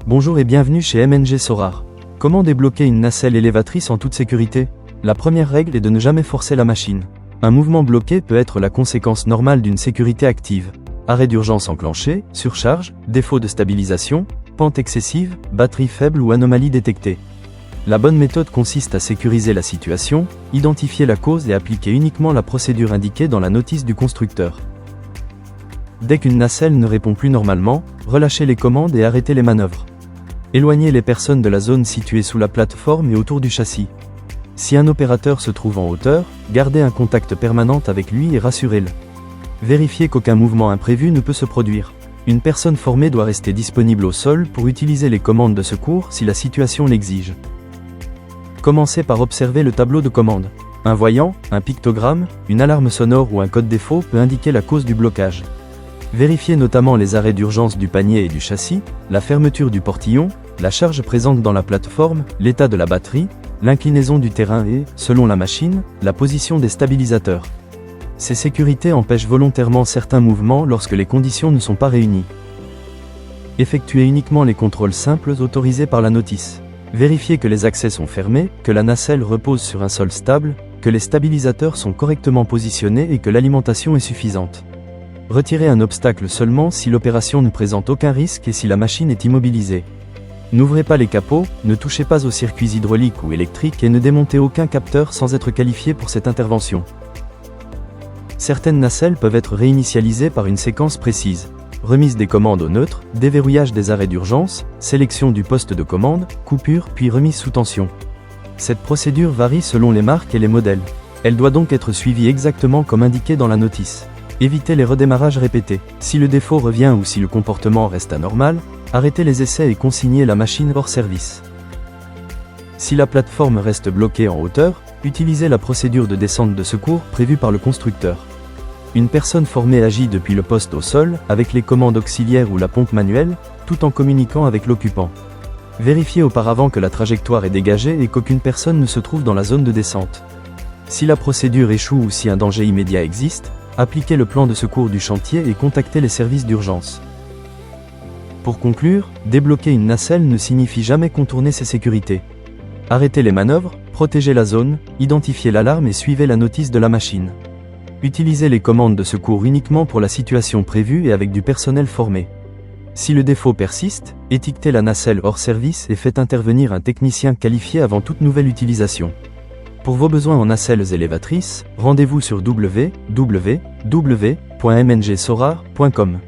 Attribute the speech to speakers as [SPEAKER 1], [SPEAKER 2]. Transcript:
[SPEAKER 1] Bonjour et bienvenue chez MNG Sorar. Comment débloquer une nacelle élévatrice en toute sécurité? La première règle est de ne jamais forcer la machine. Un mouvement bloqué peut être la conséquence normale d'une sécurité active. Arrêt d'urgence enclenché, surcharge, défaut de stabilisation, pente excessive, batterie faible ou anomalie détectée. La bonne méthode consiste à sécuriser la situation, identifier la cause et appliquer uniquement la procédure indiquée dans la notice du constructeur. Dès qu'une nacelle ne répond plus normalement, relâchez les commandes et arrêtez les manœuvres. Éloignez les personnes de la zone située sous la plateforme et autour du châssis. Si un opérateur se trouve en hauteur, gardez un contact permanent avec lui et rassurez-le. Vérifiez qu'aucun mouvement imprévu ne peut se produire. Une personne formée doit rester disponible au sol pour utiliser les commandes de secours si la situation l'exige. Commencez par observer le tableau de commande. Un voyant, un pictogramme, une alarme sonore ou un code défaut peut indiquer la cause du blocage. Vérifiez notamment les arrêts d'urgence du panier et du châssis, la fermeture du portillon, la charge présente dans la plateforme, l'état de la batterie, l'inclinaison du terrain et, selon la machine, la position des stabilisateurs. Ces sécurités empêchent volontairement certains mouvements lorsque les conditions ne sont pas réunies. Effectuez uniquement les contrôles simples autorisés par la notice. Vérifiez que les accès sont fermés, que la nacelle repose sur un sol stable, que les stabilisateurs sont correctement positionnés et que l'alimentation est suffisante. Retirez un obstacle seulement si l'opération ne présente aucun risque et si la machine est immobilisée. N'ouvrez pas les capots, ne touchez pas aux circuits hydrauliques ou électriques et ne démontez aucun capteur sans être qualifié pour cette intervention. Certaines nacelles peuvent être réinitialisées par une séquence précise. Remise des commandes au neutre, déverrouillage des arrêts d'urgence, sélection du poste de commande, coupure puis remise sous tension. Cette procédure varie selon les marques et les modèles. Elle doit donc être suivie exactement comme indiqué dans la notice. Évitez les redémarrages répétés. Si le défaut revient ou si le comportement reste anormal, arrêtez les essais et consignez la machine hors service. Si la plateforme reste bloquée en hauteur, utilisez la procédure de descente de secours prévue par le constructeur. Une personne formée agit depuis le poste au sol, avec les commandes auxiliaires ou la pompe manuelle, tout en communiquant avec l'occupant. Vérifiez auparavant que la trajectoire est dégagée et qu'aucune personne ne se trouve dans la zone de descente. Si la procédure échoue ou si un danger immédiat existe, appliquez le plan de secours du chantier et contactez les services d'urgence. Pour conclure, débloquer une nacelle ne signifie jamais contourner ses sécurités. Arrêtez les manœuvres, protégez la zone, identifiez l'alarme et suivez la notice de la machine. Utilisez les commandes de secours uniquement pour la situation prévue et avec du personnel formé. Si le défaut persiste, étiquetez la nacelle hors service et faites intervenir un technicien qualifié avant toute nouvelle utilisation. Pour vos besoins en nacelles élévatrices, rendez-vous sur www.mngsorar.com.